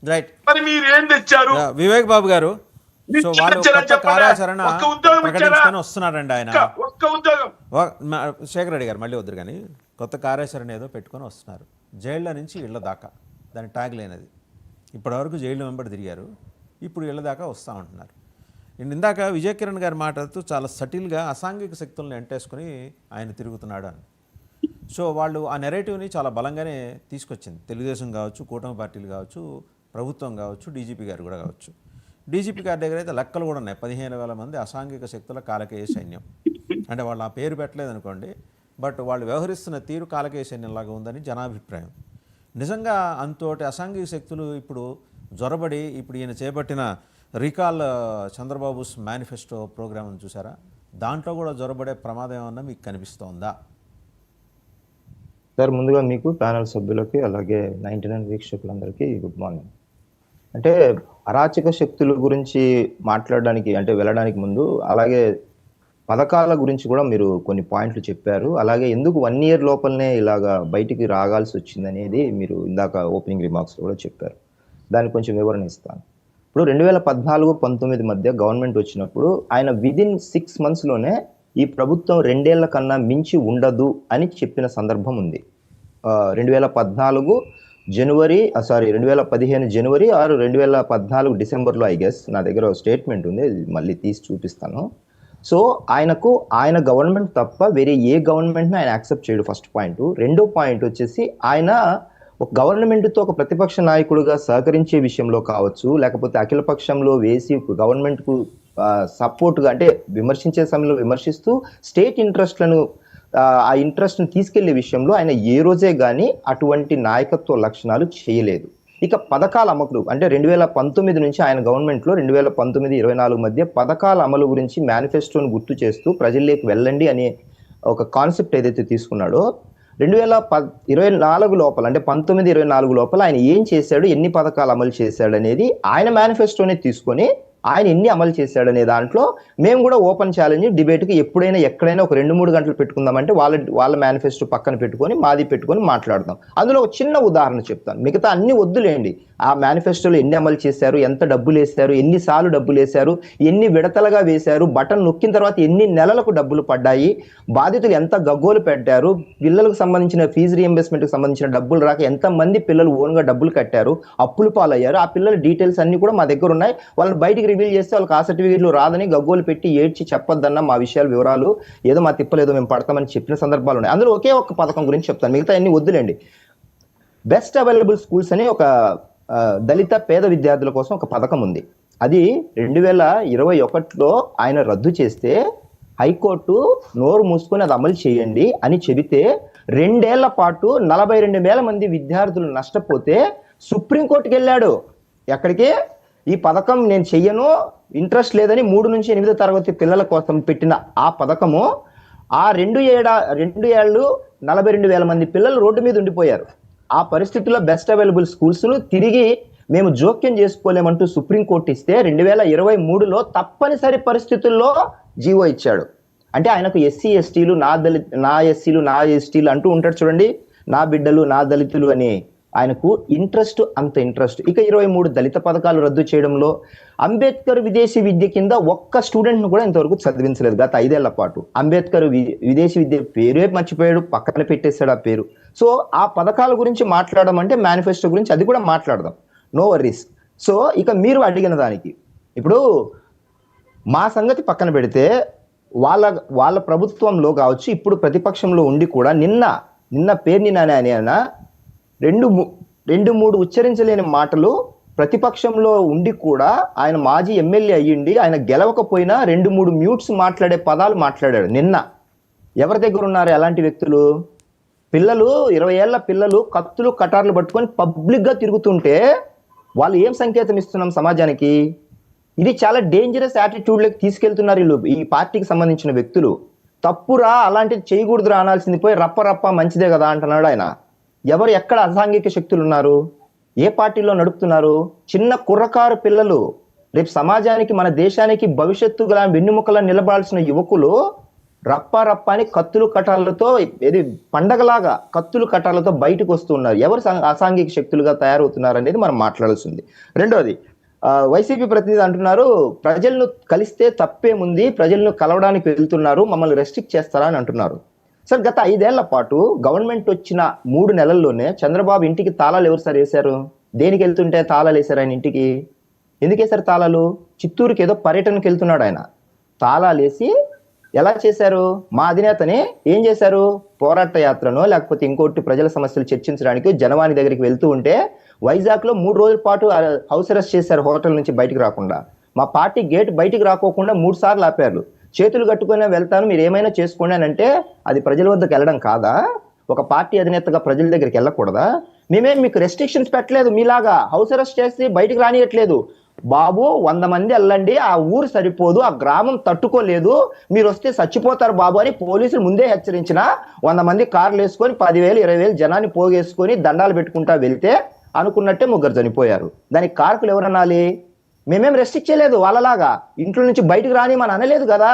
Right. మరి మీరు ఏం తెచ్చారు? వివేక్ బాబు గారు, సో వాళ్ళు కొత్త కార్యాచరణ ప్రకటించుకొని వస్తున్నారండి ఆయన. ఒక్క ఉద్యోగం. శేఖర్ రెడ్డి గారు మళ్ళీ వద్దురు కానీ కొత్త కార్యాచరణ ఏదో పెట్టుకొని వస్తున్నారు. జైళ్ళ నుంచి ఇళ్ల దాకా దాని ట్యాగ్ లేనిది. ఇప్పటివరకు జైలు వెంబడి తిరిగారు, ఇప్పుడు ఇళ్ల దాకా వస్తూ ఉంటున్నారు. ఇందాక విజయ్ కిరణ్ గారు మాట్లాడుతూ చాలా సటిల్గా అసాంఘిక శక్తులను ఎంటేసుకుని ఆయన తిరుగుతున్నాడు అని. సో వాళ్ళు ఆ నెరేటివ్ని చాలా బలంగానే తీసుకొచ్చింది. తెలుగుదేశం కావచ్చు, కూటమి పార్టీలు కావచ్చు, ప్రభుత్వం కావచ్చు, డీజీపీ గారు కూడా కావచ్చు. డీజీపీ గారి దగ్గర అయితే లెక్కలు కూడా ఉన్నాయి. 15,000 మంది అసాంఘిక శక్తుల కాలకేయ సైన్యం. అంటే వాళ్ళు ఆ పేరు పెట్టలేదు అనుకోండి, బట్ వాళ్ళు వ్యవహరిస్తున్న తీరు కాలకేయ సైన్యంలాగా ఉందని జనాభిప్రాయం. నిజంగా అంతోటి అసాంఘిక శక్తులు ఇప్పుడు జొరబడి ఇప్పుడు ఈయన చేపట్టిన రీకాల్ చంద్రబాబు మేనిఫెస్టో ప్రోగ్రామ్ చూసారా, దాంట్లో కూడా జొరబడే ప్రమాదం ఏమన్నా మీకు కనిపిస్తోందా? సార్, ముందుగా మీకు ప్యానల్ సభ్యులకి అలాగే 99 వీక్షకులందరికీ గుడ్ మార్నింగ్. అంటే అరాచక శక్తుల గురించి మాట్లాడడానికి అంటే వెళ్ళడానికి ముందు అలాగే పథకాల గురించి కూడా మీరు కొన్ని పాయింట్లు చెప్పారు. అలాగే ఎందుకు 1 year లోపలనే ఇలాగా బయటికి రాగాల్సి వచ్చింది అనేది మీరు ఇందాక ఓపెనింగ్ రిమార్క్స్లో కూడా చెప్పారు. దానికి కొంచెం వివరణ ఇస్తాను. ఇప్పుడు 2014-19 మధ్య గవర్నమెంట్ వచ్చినప్పుడు ఆయన విదిన్ 6 monthsలోనే ఈ ప్రభుత్వం 2 ఏళ్ల కన్నా మించి ఉండదు అని చెప్పిన సందర్భం ఉంది. 2015 జనవరి 2014 డిసెంబర్లో ఐ గెస్ నా దగ్గర స్టేట్మెంట్ ఉంది, మళ్ళీ తీసి చూపిస్తాను. సో ఆయన గవర్నమెంట్ తప్ప వేరే ఏ గవర్నమెంట్ని ఆయన యాక్సెప్ట్ చేయడు, ఫస్ట్ పాయింట్. రెండో పాయింట్ వచ్చేసి ఆయన ఒక గవర్నమెంట్తో ఒక ప్రతిపక్ష నాయకుడిగా సహకరించే విషయంలో కావచ్చు, లేకపోతే అఖిల పక్షంలో వేసి గవర్నమెంట్కు సపోర్ట్గా అంటే విమర్శించే సమయంలో విమర్శిస్తూ స్టేట్ ఇంట్రెస్ట్లను ఆ ఇంట్రెస్ట్ని తీసుకెళ్లే విషయంలో ఆయన ఏ రోజే కానీ అటువంటి నాయకత్వ లక్షణాలు చేయలేదు. ఇక పథకాల అమలు అంటే 2019 నుంచి ఆయన గవర్నమెంట్లో 2019-24 మధ్య పథకాల అమలు గురించి మేనిఫెస్టోను గుర్తు చేస్తూ ప్రజల్లోకి వెళ్ళండి అనే ఒక కాన్సెప్ట్ ఏదైతే తీసుకున్నాడో 2024 లోపల అంటే 19-24 లోపల ఆయన ఏం చేశాడు, ఎన్ని పథకాలు అమలు చేశాడు అనేది ఆయన మేనిఫెస్టోనే తీసుకొని ఆయన ఎన్ని అమలు చేశాడనే దాంట్లో మేము కూడా ఓపెన్ ఛాలెంజ్ డిబేట్కి ఎప్పుడైనా ఎక్కడైనా ఒక 2-3 గంటలు పెట్టుకుందామంటే వాళ్ళ మేనిఫెస్టో పక్కన పెట్టుకొని మాది పెట్టుకొని మాట్లాడదాం. అందులో ఒక చిన్న ఉదాహరణ చెప్తాను, మిగతా అన్ని వద్దులేండి. ఆ మేనిఫెస్టోలో ఎన్ని అమలు చేశారు, ఎంత డబ్బులు వేశారు, ఎన్నిసార్లు డబ్బులు వేశారు, ఎన్ని విడతలుగా వేశారు, బటన్ నొక్కిన తర్వాత ఎన్ని నెలలకు డబ్బులు పడ్డాయి, బాధితులు ఎంత గగ్గోలు పెట్టారు, పిల్లలకు సంబంధించిన ఫీజు రీఎంబర్స్మెంట్కి సంబంధించిన డబ్బులు రాక ఎంతమంది పిల్లలు ఓన్గా డబ్బులు కట్టారు, అప్పులు పాలయ్యారు, ఆ పిల్లల డీటెయిల్స్ అన్ని కూడా మా దగ్గర ఉన్నాయి. వాళ్ళని బయటికి రివీల్ చేస్తే వాళ్ళకి ఆ సర్టిఫికేట్లు రాదని గగ్గోలు పెట్టి ఏడ్చి చెప్పొద్దన్న మా విషయాలు వివరాలు ఏదో మా తిప్పలేదో మేము పడతామని చెప్పిన సందర్భాలు ఉన్నాయి. అందులో ఒకే ఒక్క పథకం గురించి చెప్తాను, మిగతా అన్ని వద్దులేండి. బెస్ట్ అవైలబుల్ స్కూల్స్ అని ఒక దళిత పేద విద్యార్థుల కోసం ఒక పథకం ఉంది. అది 2021లో ఆయన రద్దు చేస్తే హైకోర్టు నోరు మూసుకొని అది అమలు చేయండి అని చెబితే 2 ఏళ్ల పాటు 42,000 మంది విద్యార్థులు నష్టపోతే సుప్రీంకోర్టుకి వెళ్ళాడు. ఎక్కడికి? ఈ పథకం నేను చెయ్యను, ఇంట్రెస్ట్ లేదని 3 నుంచి 8వ తరగతి పిల్లల కోసం పెట్టిన ఆ పథకము ఆ 2 ఏళ్ళు 42,000 మంది పిల్లలు రోడ్డు మీద ఉండిపోయారు. ఆ పరిస్థితుల్లో బెస్ట్ అవైలబుల్ స్కూల్స్ను తిరిగి మేము జోక్యం చేసుకోలేమంటూ సుప్రీంకోర్టు ఇస్తే 2023లో తప్పనిసరి పరిస్థితుల్లో జీవో ఇచ్చాడు. అంటే ఆయనకు ఎస్సీ ఎస్టీలు నా ఎస్సీలు నా ఎస్టీలు అంటూ ఉంటాడు చూడండి, నా బిడ్డలు నా దళితులు అని ఆయనకు ఇంట్రెస్ట్, అంత ఇంట్రెస్ట్. ఇక 23 దళిత పథకాలు రద్దు చేయడంలో అంబేద్కర్ విదేశీ విద్య కింద ఒక్క స్టూడెంట్ను కూడా ఇంతవరకు చదివించలేదు గత 5 ఏళ్ల పాటు. అంబేద్కర్ విదేశీ విద్య పేరే మర్చిపోయాడు, పక్కన పెట్టేశాడు ఆ పేరు. సో ఆ పథకాల గురించి మాట్లాడడం అంటే మేనిఫెస్టో గురించి అది కూడా మాట్లాడదాం, నో వరీస్. సో ఇక మీరు అడిగిన దానికి ఇప్పుడు మా సంగతి పక్కన పెడితే వాళ్ళ ప్రభుత్వంలో కావచ్చు, ఇప్పుడు ప్రతిపక్షంలో ఉండి కూడా నిన్న పేర్ని నాని ఆయన 2-3 ఉచ్చరించలేని మాటలు ప్రతిపక్షంలో ఉండి కూడా ఆయన మాజీ ఎమ్మెల్యే అయ్యిండి ఆయన గెలవకపోయినా 2-3 మ్యూట్స్ మాట్లాడే పదాలు మాట్లాడాడు. నిన్న ఎవరి దగ్గర ఉన్నారు అలాంటి వ్యక్తులు? పిల్లలు 20 ఏళ్ల పిల్లలు కత్తులు కటార్లు పట్టుకొని పబ్లిక్గా తిరుగుతుంటే వాళ్ళు ఏం సంకేతం ఇస్తున్నాం సమాజానికి? ఇది చాలా డేంజరస్ యాటిట్యూడ్లోకి తీసుకెళ్తున్నారు వీళ్ళు, ఈ పార్టీకి సంబంధించిన వ్యక్తులు. తప్పురా, అలాంటిది చేయకూడదురా అనాల్సింది పోయి రప్ప మంచిదే కదా అంటున్నాడు ఆయన. ఎవరు ఎక్కడ అసాంఘిక శక్తులు ఉన్నారు, ఏ పార్టీలో నడుపుతున్నారు? చిన్న కుర్రకారు పిల్లలు, రేపు సమాజానికి మన దేశానికి భవిష్యత్తు వెన్నుముకలా నిలబడాల్సిన యువకులు రప్ప రప్ప అని కత్తులు కటాలతో ఇది పండగలాగా కత్తులు కటాలతో బయటకు వస్తున్నారు. ఎవరు అసాంఘిక శక్తులుగా తయారవుతున్నారు అనేది మనం మాట్లాడాల్సింది. రెండోది, వైసీపీ ప్రతినిధి అంటున్నారు ప్రజలను కలిస్తే తప్పేముంది, ప్రజలను కలవడానికి వెళ్తున్నారు, మమ్మల్ని రెస్ట్రిక్ట్ చేస్తారా అని అంటున్నారు. సార్, గత 5 ఏళ్ల పాటు గవర్నమెంట్ వచ్చిన 3 నెలల్లోనే చంద్రబాబు ఇంటికి తాళాలు ఎవరు సార్ వేశారు? దేనికి వెళ్తుంటే తాళాలు వేశారు ఆయన ఇంటికి? ఎందుకు వేశారు తాళాలు? చిత్తూరుకి ఏదో పర్యటనకి వెళ్తున్నాడు ఆయన. తాళాలు వేసి ఎలా చేశారు? మా అధినేతని ఏం చేశారు? పోరాట యాత్రనో లేకపోతే ఇంకోటి ప్రజల సమస్యలు చర్చించడానికి జనవాణి దగ్గరికి వెళ్తూ ఉంటే వైజాగ్ లో 3 రోజుల పాటు హౌస్ అరెస్ట్ చేశారు, హోటల్ నుంచి బయటకు రాకుండా. మా పార్టీ గేట్ బయటకు రాకోకుండా 3 సార్లు ఆపారు. చేతులు కట్టుకునే వెళ్తాను, మీరు ఏమైనా చేసుకోండి అని అంటే అది ప్రజల వద్దకు వెళ్ళడం కాదా? ఒక పార్టీ అధినేతగా ప్రజల దగ్గరికి వెళ్ళకూడదా? మేమేం మీకు రెస్ట్రిక్షన్స్ పెట్టలేదు, మీలాగా హౌస్ అరెస్ట్ చేసి బయటకు రానియట్లేదు. బాబు 100 మంది వెళ్ళండి, ఆ ఊరు సరిపోదు, ఆ గ్రామం తట్టుకోలేదు, మీరు వస్తే చచ్చిపోతారు బాబు అని పోలీసులు ముందే హెచ్చరించిన 100 మంది కార్లు వేసుకొని 10,000 20,000 జనాన్ని పోగేసుకొని దండాలు పెట్టుకుంటా వెళ్తే అనుకున్నట్టే 3 చనిపోయారు. దానికి కారకులు ఎవరనాలి? మేమేం రెస్ట్రిక్ట్ చేయలేదు, వాళ్ళలాగా ఇంట్లో నుంచి బయటకు రాని మనం అనలేదు కదా.